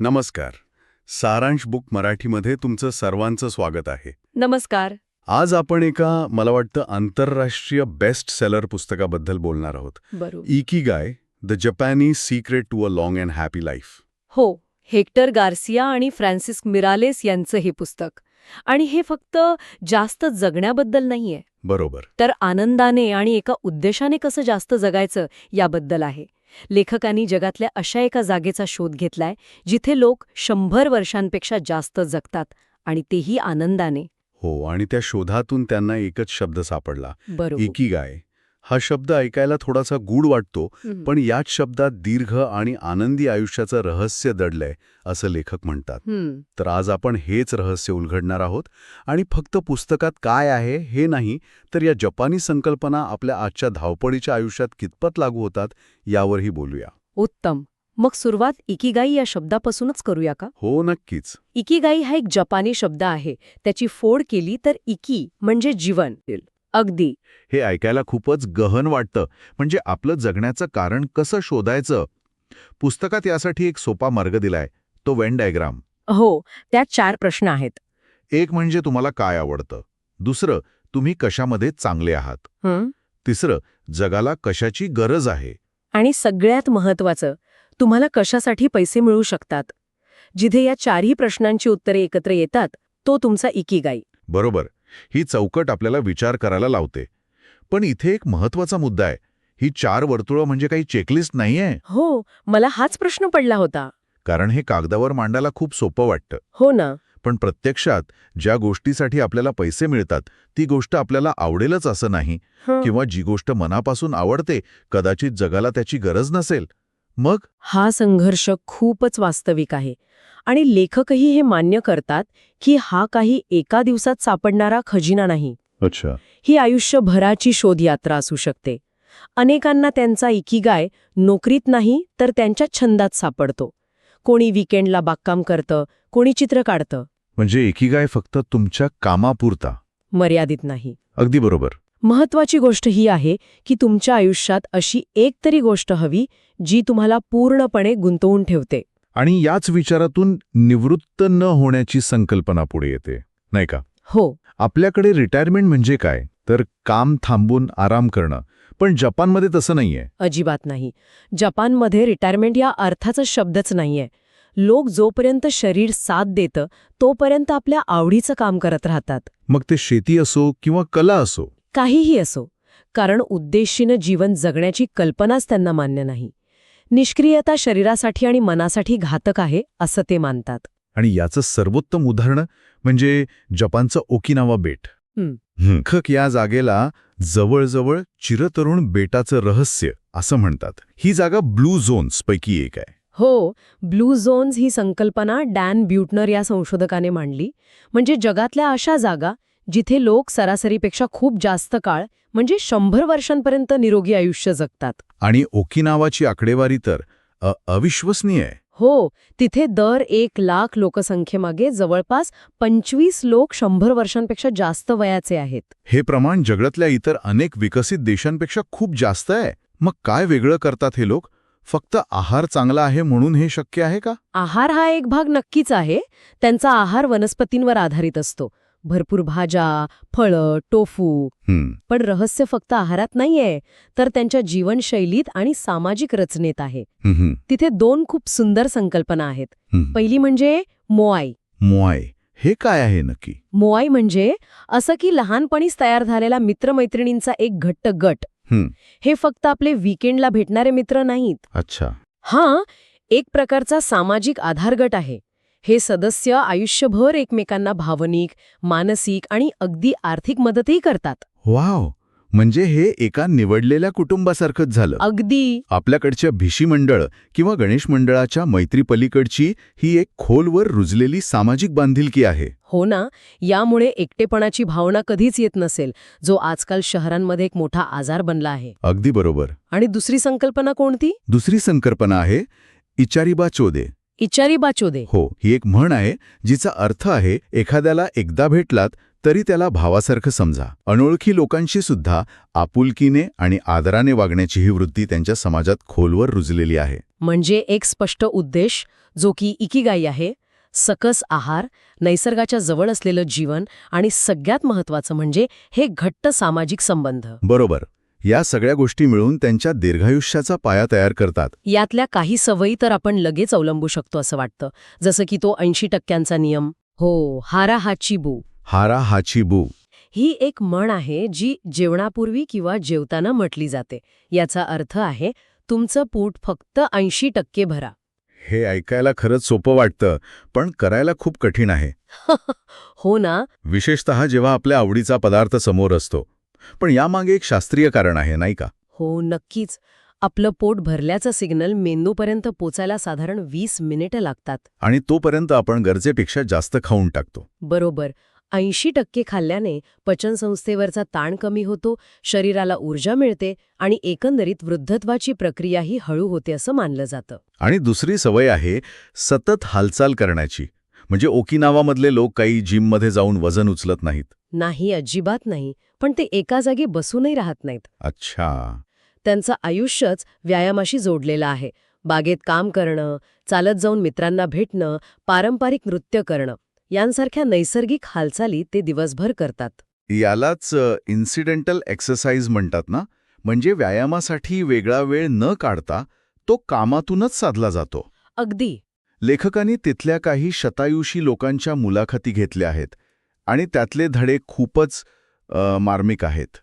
नमस्कार. सारांश बुक मराठीमध्ये तुमचं सर्वांचं स्वागत आहे. नमस्कार. आज आपण एका मला वाटतं आंतरराष्ट्रीय बेस्ट सेलर पुस्तकाबद्दल बोलणार आहोत. बरोबर. Ikigai, the Japanese secret to a long and happy life. हो, हेक्टर गार्सिया आणि फ्रान्सिस मिरालेस यांचं हे पुस्तक. आणि हे फक्त जास्त जगण्याबद्दल नाहीये, बरोबर. तर आनंदाने आणि एका उद्देशाने कसं जास्त जगायचं याबद्दल आहे. लेखकांनी जगातल्या अशा एका जागेचा शोध घेतलाय जिथे लोक 100 वर्षांपेक्षा जास्त जगतात आणि तेही आनंदाने. हो, आणि त्या शोधातून त्यांना एकच शब्द सापडला, बरोबर. इकिगाय. हा शब्द ऐकायला थोडासा गूढ वाटतो, पण याच शब्दात दीर्घ आणि आनंदी आयुष्याचं रहस्य दडलंय असं लेखक म्हणतात. तर आज आपण हेच रहस्य उलगडणार आहोत आणि फक्त पुस्तकात काय आहे हे नाही, तर या जपानी संकल्पना आपल्या आजच्या धावपळीच्या आयुष्यात कितपत लागू होतात यावरही बोलूया. उत्तम. मग सुरुवात इकिगाई या शब्दापासूनच करूया का? हो, नक्कीच. इकिगाई हा एक जपानी शब्द आहे. त्याची फोड केली तर इकी म्हणजे जीवन. अगदी. हे ऐकायला खूपच गहन वाटतं. म्हणजे आपलं जगण्याचं कारण कसं शोधायचं? पुस्तकात यासाठी एक सोपा मार्ग दिलाय, तो वेन डायग्राम. हो, त्यात 4 प्रश्न आहेत. एक म्हणजे तुम्हाला काय आवडतं, दुसरं तुम्ही कशामध्ये चांगले आहात, तिसरं जगाला कशाची गरज आहे, आणि सगळ्यात महत्वाचं, तुम्हाला कशासाठी पैसे मिळू शकतात. जिथे या 4ही प्रश्नांची उत्तरे एकत्र येतात, तो तुमचा इकिगाई. बरोबर. ही चौकट आपल्याला विचार करायला लावते. पण इथे एक महत्वाचा मुद्दा आहे. ही 4 वर्तुळं म्हणजे काही चेकलिस्ट नाहीये. हो, मला हाच प्रश्न पडला होता. कारण हे कागदावर मांडायला खूप सोपं वाटतं. हो ना. पण प्रत्यक्षात ज्या गोष्टीसाठी आपल्याला पैसे मिळतात ती गोष्ट आपल्याला आवडेलच असं नाही. किंवा जी गोष्ट मनापासून आवडते कदाचित जगाला त्याची गरज नसेल. मग हा संघर्ष खूपच वास्तविक आहे. आणि लेखकही हे मान्य करतात की हा काही एका दिवसात सापडणारा खजिना नाही. अच्छा. ही आयुष्यभराची शोधयात्रा असू शकते. अनेकांना त्यांचा इकिगाय नोकरीत नाही तर त्यांच्या छंदात सापडतो. कोणी वीकेंडला बागकाम करतं, कोणी चित्र काढतं. म्हणजे इकिगाय फक्त तुमच्या कामापुरता मर्यादित नाही. अगदी बरोबर. महत्वाची गोष्ट ही आहे की तुमच्या आयुष्यात अशी एक तरी गोष्ट हवी जी तुम्हाला पूर्णपणे गुंतवून ठेवते. आणि याच विचारातून निवृत्त न होण्याची संकल्पना पुढे येते, नाही का? हो. आपल्याकडे रिटायरमेंट म्हणजे काय, तर काम थांबून आराम करणं. पण जपानमध्ये तसं नाहीये. अजिबात नाही. जपानमध्ये रिटायरमेंट या अर्थाचा शब्दच नाहीये. लोक जोपर्यंत शरीर साथ देतं तोपर्यंत आपल्या आवडीचं काम करत राहतात. मग ते शेती असो किंवा कला असो. काहीही असो. कारण उद्देशीनं जीवन जगण्याची कल्पनाच त्यांना मान्य नाही. निष्क्रियता शरीरासाठी आणि मनासाठी घातक आहे असं ते मानतात. आणि याचं सर्वोत्तम उदाहरण म्हणजे जपानचं ओकिनावा बेट. लेखक या जागेला जवळजवळ चिरतरुण बेटाचं रहस्य असं म्हणतात. ही जागा ब्लू झोन्स पैकी एक आहे. हो, ब्लू झोन्स ही संकल्पना डॅन ब्युटनर या संशोधकाने मांडली. म्हणजे जगातल्या अशा जागा जिथे लोक सरासरीपेक्षा खूप जास्त काळ म्हणजे 100 वर्षांपर्यंत निरोगी आयुष्य जगतात. आणि ओकिनावाची आकडेवारी तर अविश्वसनीय आहे. हो, तिथे दर 1,00,000 लोकसंख्येमागे जवळपास 25 लोक 100 वर्षांपेक्षा जास्त वयाचे आहेत. हे प्रमाण जगातल्या इतर अनेक विकसित देशांपेक्षा खूप जास्त आहे. मग काय वेगळं करतात हे लोक? फक्त आहार चांगला आहे म्हणून हे शक्य आहे का? आहार हा एक भाग नक्कीच आहे. त्यांचा आहार वनस्पतींवर आधारित असतो. भरपूर भाज्या, फळं, टोफू. पण रहस्य फक्त आहारात नाहीये, तर त्यांच्या जीवनशैलीत आणि सामाजिक रचनेत आहे. तिथे 2 खूप सुंदर संकल्पना आहेत. पहिली म्हणजे मोआई. मोआई हे काय आहे नक्की? मोआई म्हणजे असं की लहानपणीच तयार झालेला मित्रमैत्रिणींचा एक घट्ट गट. हे फक्त आपले वीकेंडला भेटणारे मित्र नाहीत. अच्छा. हा एक प्रकारचा सामाजिक आधार गट आहे. हे सदस्य आयुष्यभर एकमेकांना भावनिक, मानसिक आणि अगदी आर्थिक मदतही करतात. वाव, म्हणजे हे एका निवडलेल्या कुटुंबासारखंच झालं. अगदी. आपल्याकडच्या भिशी मंडळ किंवा गणेश मंडळाच्या मैत्रीपलीकडची ही एक खोलवर रुजलेली सामाजिक बांधिलकी आहे. हो ना. यामुळे एकटेपणाची भावना कधीच येत नसेल, जो आजकाल शहरांमध्ये एक मोठा आजार बनला आहे. अगदी बरोबर. आणि दुसरी संकल्पना कोणती? दुसरी संकल्पना आहे इचारिबा चोदे. इचारिबा चोदे. हो, ही एक म्हण आहे जिचा अर्थ आहे एखाद्याला एकदा भेटलात तरी त्याला भावासारखं समजा. अनोळखी लोकांशी सुद्धा आपुलकीने आणि आदराने वागण्याची ही वृत्ती त्यांच्या समाजात खोलवर रुजलेली आहे. म्हणजे एक स्पष्ट उद्देश, जो की इकिगाई आहे, सकस आहार, नैसर्गाच्या जवळ असलेलं जीवन आणि सगळ्यात महत्त्वाचं म्हणजे हे घट्ट सामाजिक संबंध. बरोबर. या सगळ्या गोष्टी मिळून त्यांच्या दीर्घायुष्याचा पाया तयार करतात. यातल्या काही सवयी तर आपण लगेच अवलंबू शकतो असं वाटतं, जसं की तो 80% नियम. हो, हारा हाची बू. हारा हाची बू. ही एक म्हण आहे जी जेवणापूर्वी किंवा जेवताना म्हटली जाते. याचा अर्थ आहे, तुमचं पोट फक्त 80% भरा. हे ऐकायला खरंच सोपं वाटतं, पण करायला खूप कठीण आहे. हो ना. विशेषतः जेव्हा आपल्या आवडीचा पदार्थ समोर असतो. पण यामागे एक शास्त्रीय कारण आहे, नाही का? हो, नक्कीच. आपलं पोट भरल्याचं सिग्नल मेंदूपर्यंत पोचायला साधारण 20 मिनिटं लागतात. आणि तोपर्यंत आपण गरजेपेक्षा जास्त खाऊन टाकतो. बरोबर. 80% खाल्ल्याने पचनसंस्थेवरचा ताण कमी होतो, शरीराला ऊर्जा मिळते आणि एकंदरीत वृद्धत्वाची प्रक्रियाही हळू होते असं मानलं जातं. आणि दुसरी सवय आहे सतत हालचाल करण्याची. म्हणजे ओकिनावामधले लोक काही जिममध्ये जाऊन वजन उचलत नाहीत. नाही, अजिबात नाही. पण ते एका जागी बसूनही राहत नाहीत. अच्छा. त्यांचं आयुष्यच व्यायामाशी जोडलेलं आहे. बागेत काम करणं, चालत जाऊन मित्रांना भेटणं, पारंपरिक नृत्य करणं यांसारख्या नैसर्गिक हालचाली ते दिवसभर करतात. यालाच इन्सिडेंटल एक्सरसाइज म्हणतात ना. म्हणजे व्यायामासाठी वेगळा वेळ न काढता तो कामातूनच साधला जातो. अगदी. लेखकांनी तिथल्या काही शतायुषी लोकांच्या मुलाखती घेतल्या आहेत आणि त्यातले धडे खूपच मार्मिक आहेत.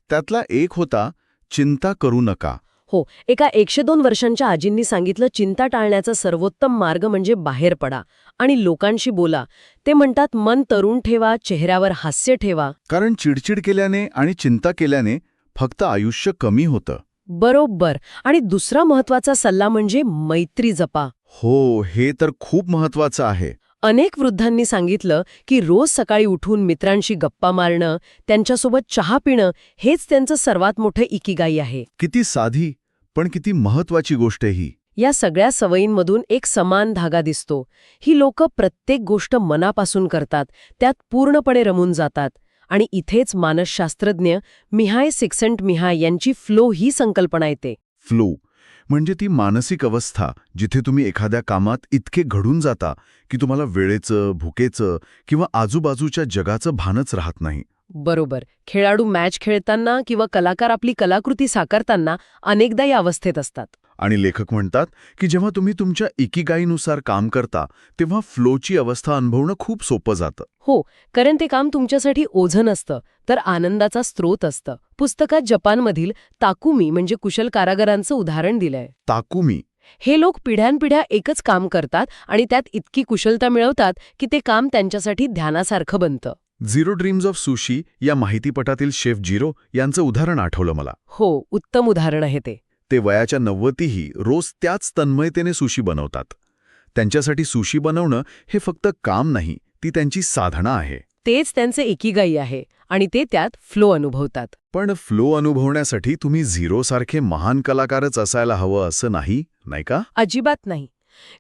त्यातला एक होता, चिंता करू नका. हो, एका 102 वर्षांच्या आजींनी सांगितलं, चिंता टाळण्याचा सर्वोत्तम मार्ग म्हणजे बाहेर पडा आणि लोकांशी बोला. ते म्हणतात, मन तरुण ठेवा, चेहऱ्यावर हास्य ठेवा. कारण चिडचिड केल्याने आणि चिंता केल्याने फक्त आयुष्य कमी होतं. बरोबर. आणि दुसरा महत्वाचा सल्ला म्हणजे मैत्री जपा. हो, हे तर खूप महत्वाचं आहे. अनेक वृद्धांनी सांगितलं की रोज सकाळी उठून मित्रांशी गप्पा मारणं, त्यांच्यासोबत चहा पिणं हेच त्यांचं सर्वात मोठं इकिगाई आहे. किती साधी पण किती महत्वाची गोष्ट ही. या सगळ्या सवयींमधून एक समान धागा दिसतो. ही लोकं प्रत्येक गोष्ट मनापासून करतात, त्यात पूर्णपणे रमून जातात. आणि इथेच मानसशास्त्रज्ञ मिहाय सिक्सेंटमिहाय यांची फ्लो ही संकल्पना येते. फ्लो म्हणजे ती मानसिक अवस्था जिथे तुम्ही एखाद्या कामात इतके घडून जाता की तुम्हाला वेळेचं, भुकेचं किंवा आजूबाजूच्या जगाचं भानच राहत नाही. बरोबर. खेळाडू मॅच खेळताना किंवा कलाकार आपली कलाकृती साकारताना अनेकदा या अवस्थेत असतात. आणि लेखक म्हणतात की जेव्हा तुम्ही तुमच्या इकिगाईनुसार काम करता तेव्हा फ्लोची अवस्था अनुभवणं खूप सोपं जातं. हो, कारण ते काम तुमच्यासाठी ओझं नसतं, तर आनंदाचा स्रोत असतं. पुस्तकात जपानमधील ताकुमी म्हणजे कुशल कारागिरांचं उदाहरण दिलंय. ताकुमी. हे लोक पिढ्यानपिढ्या एकच काम करतात आणि त्यात इतकी कुशलता मिळवतात की ते काम त्यांच्यासाठी ध्यानासारखं बनतं. झिरो ड्रीम्स ऑफ सुशी या माहितीपटातील शेफ जिरो यांचं उदाहरण आठवलं मला. हो, उत्तम उदाहरण आहे ते. ते वयाच्या 90ही रोज त्याच तन्मयतेने सुशी बनवतात. त्यांच्यासाठी सुशी बनवणं हे फक्त काम नाही, ती त्यांची साधना आहे. तेच त्यांचे इकिगाई आहे आणि ते त्यात फ्लो अनुभवतात. पण फ्लो अनुभवण्यासाठी तुम्ही झिरोसारखे महान कलाकारच असायला हवं असं नाही, नाही का? अजिबात नाही.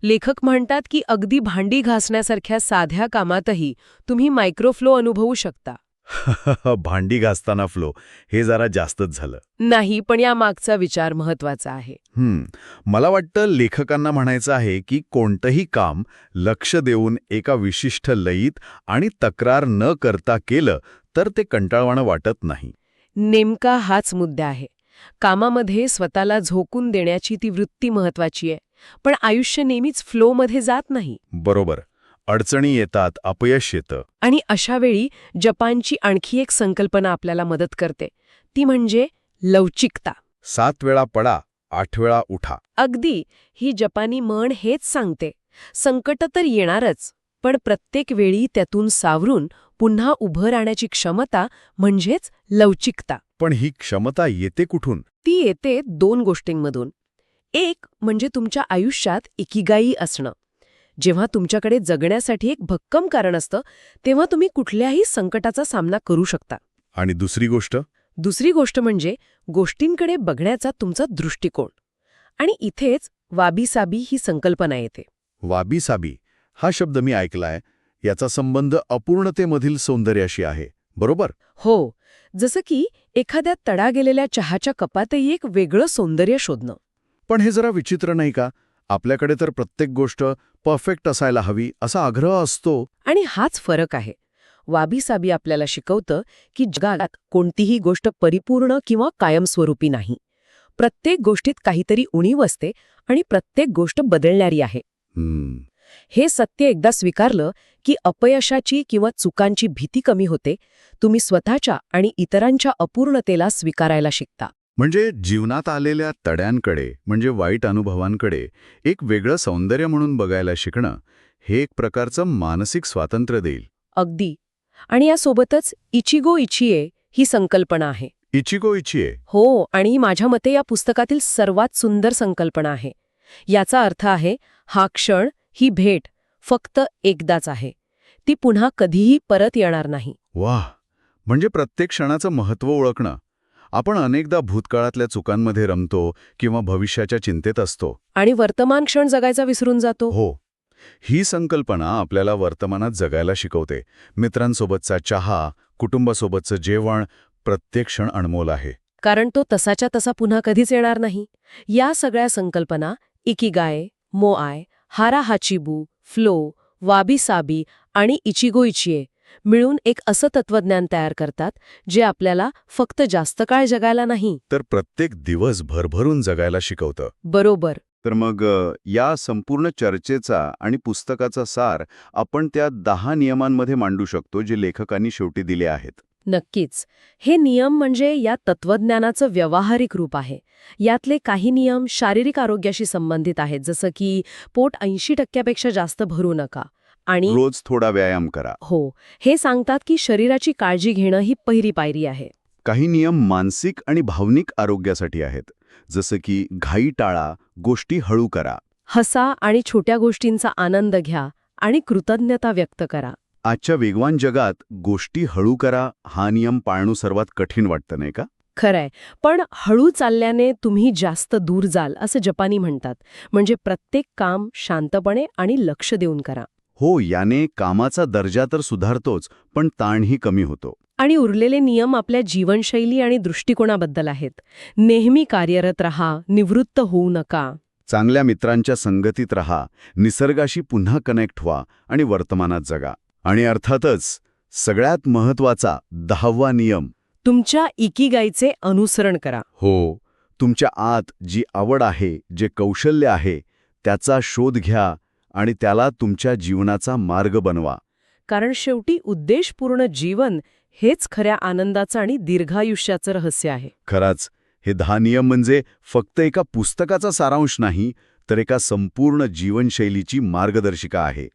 लेखक म्हणतात की अगदी भांडी घासण्यासारख्या साध्या कामातही तुम्ही मायक्रोफ्लो अनुभवू शकता. भांडी घासताना फ्लो हे जरा जास्तच झालं. नाही, पण या मागचा विचार महत्वाचा आहे. मला वाटतं लेखकांना म्हणायचं आहे की कोणतंही काम लक्ष देऊन एका विशिष्ट लयीत आणि तक्रार न करता केलं तर ते कंटाळवाणं वाटत नाही. नेमका हाच मुद्दा आहे. कामामध्ये स्वतःला झोकून देण्याची ती वृत्ती महत्वाची आहे, पण आयुष्य नेहमीच फ्लोमध्ये जात नाही. बरोबर. अडचणी येतात, अपयश येतं. आणि अशा वेळी जपानची आणखी एक संकल्पना आपल्याला मदत करते, ती म्हणजे लवचिकता. 7 वेळा पडा, 8 वेळा उठा. अगदी. ही जपानी म्हण हेच सांगते. संकट तर येणारच, पण प्रत्येक वेळी त्यातून सावरून पुन्हा उभं राहण्याची क्षमता म्हणजेच लवचिकता. पण ही क्षमता येते कुठून? ती येते 2 गोष्टींमधून. एक म्हणजे तुमच्या आयुष्यात इकिगाई असणं. जेव्हा तुमच्याकडे जगण्यासाठी एक भक्कम कारण असतं, तेव्हा तुम्ही कुठल्याही संकटाचा सामना करू शकता. आणि दुसरी गोष्ट म्हणजे गोष्टींकडे बघण्याचा तुमचा दृष्टिकोन. आणि इथेच वाबीसाबी ही संकल्पना येते. वाबीसाबी हा शब्द मी ऐकलाय. याचा संबंध अपूर्णतेमधील सौंदर्याशी आहे, बरोबर? हो, जसं की एखाद्या तडा गेलेल्या चहाच्या कपातही एक वेगळं सौंदर्य शोधणं. पण हे जरा विचित्र नाही का? आपल्याकडे तर प्रत्येक गोष्ट परफेक्ट असायला हवी असा आग्रह असतो. आणि हाच फरक आहे. वाबी साबी आपल्याला शिकवतं की जगात कोणतीही गोष्ट परिपूर्ण किंवा कायमस्वरूपी नाही. प्रत्येक गोष्टीत काहीतरी उणीव असते आणि प्रत्येक गोष्ट बदलणारी आहे. हे सत्य एकदा स्वीकारलं की अपयशाची किंवा चुकांची भीती कमी होते. तुम्ही स्वतःच्या आणि इतरांच्या अपूर्णतेला स्वीकारायला शिकता. म्हणजे जीवनात आलेल्या तड्यांकडे म्हणजे वाईट अनुभवांकडे एक वेगळं सौंदर्य म्हणून बघायला शिकणं हे एक प्रकारचं मानसिक स्वातंत्र्य देईल. अगदी. आणि यासोबतच इचिगो इचिये ही संकल्पना आहे. इचिगो इचिये. हो, आणि माझ्या मते या पुस्तकातील सर्वात सुंदर संकल्पना आहे. याचा अर्थ आहे हा क्षण, ही भेट फक्त एकदाच आहे. ती पुन्हा कधीही परत येणार नाही. वाह! म्हणजे प्रत्येक क्षणाचं महत्त्व ओळखणं. आपण अनेकदा भूतकाळातल्या चुकांमध्ये रमतो किंवा भविष्याच्या चिंतेत असतो. आणि वर्तमान क्षण जगायचा विसरून जातो. हो. ही संकल्पना आपल्याला वर्तमानात जगायला शिकवते. मित्रांसोबतचा चहा, कुटुंबासोबतचं जेवण, प्रत्येक क्षण अनमोल आहे. कारण तो तसाच्या तसा पुन्हा कधीच येणार नाही. या सगळ्या संकल्पना इकिगाय, मोआय, हारा हाचिबू, फ्लो, वाबी साबी आणि इचिगो इचिये मिळून एक असं तत्वज्ञान तयार करतात जे आपल्याला फक्त जास्त काळ जगायला नाही, तर प्रत्येक दिवस भरभरून जगायला शिकवतं. बरोबर. तर मग या संपूर्ण चर्चेचा आणि पुस्तकाचा सार आपण त्या 10 नियमांमध्ये मांडू शकतो जे लेखकांनी शेवटी दिले आहेत. नक्कीच. हे नियम म्हणजे या तत्वज्ञानाचं व्यावहारिक रूप आहे. यातले काही नियम शारीरिक आरोग्याशी संबंधित आहेत, जसं की पोट 80% जास्त भरू नका आणि रोज थोडा व्यायाम करा. हो, हे सांगतात की शरीराची काळजी घेणं ही पहिली पायरी आहे. काही नियम मानसिक आणि भावनिक आरोग्यासाठी आहेत, जसं की घाई टाळा, गोष्टी हळू करा. हसा आणि छोट्या गोष्टींचा आनंद घ्या आणि कृतज्ञता व्यक्त करा. आजच्या वेगवान जगात गोष्टी हळू करा हा नियम पाळणं सर्वात कठीण वाटतं, नाही का? खरंय, पण हळू चालल्याने तुम्ही जास्त दूर जाल असं जपानी म्हणतात. म्हणजे प्रत्येक काम शांतपणे आणि लक्ष देऊन करा. हो, याने कामाचा दर्जा तर सुधारतोच, पण ताणही कमी होतो. आणि उरलेले नियम आपल्या जीवनशैली आणि दृष्टिकोनाबद्दल आहेत. नेहमी कार्यरत रहा, निवृत्त होऊ नका. चांगल्या मित्रांच्या संगतीत रहा, निसर्गाशी पुन्हा कनेक्ट व्हा आणि वर्तमानात जगा. आणि अर्थातच सगळ्यात महत्त्वाचा 10वा नियम, तुमच्या इकिगाईचे अनुसरण करा. हो, तुमच्या आत जी आवड आहे, जे कौशल्य आहे, त्याचा शोध घ्या आणि त्याला तुमच्या जीवनाचा मार्ग बनवा. कारण शेवटी उद्देशपूर्ण जीवन हेच खऱ्या आनंदाचं आणि दीर्घायुष्याचं रहस्य आहे. खरंच, हे 10 नियम म्हणजे फक्त एका पुस्तकाचा सारांश नाही, तर एका संपूर्ण जीवनशैलीची मार्गदर्शिका आहे.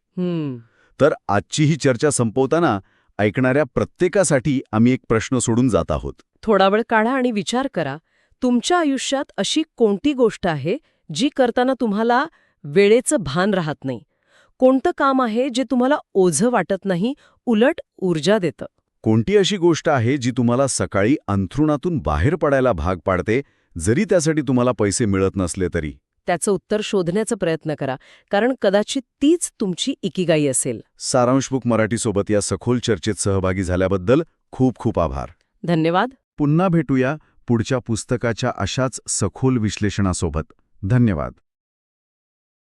तर आजची ही चर्चा संपवताना ऐकणाऱ्या प्रत्येकासाठी आम्ही एक प्रश्न सोडून जात आहोत. थोडा वेळ काढा आणि विचार करा, तुमच्या आयुष्यात अशी कोणती गोष्ट आहे जी करताना तुम्हाला वेळेचं भान राहत नाही? कोणतं काम आहे जे तुम्हाला ओझं वाटत नाही, उलट ऊर्जा देतं? कोणती अशी गोष्ट आहे जी तुम्हाला सकाळी अंथरुणातून बाहेर पडायला भाग पाडते, जरी त्यासाठी तुम्हाला पैसे मिळत नसले तरी? त्याचं उत्तर शोधण्याचा प्रयत्न करा, कारण कदाचित तीच तुमची इकिगाई असेल. सारांश बुक मराठीसोबत या सखोल चर्चेत सहभागी झाल्याबद्दल खूप खूप आभार. धन्यवाद. पुन्हा भेटूया पुढच्या पुस्तकाच्या अशाच सखोल विश्लेषणासोबत. धन्यवाद.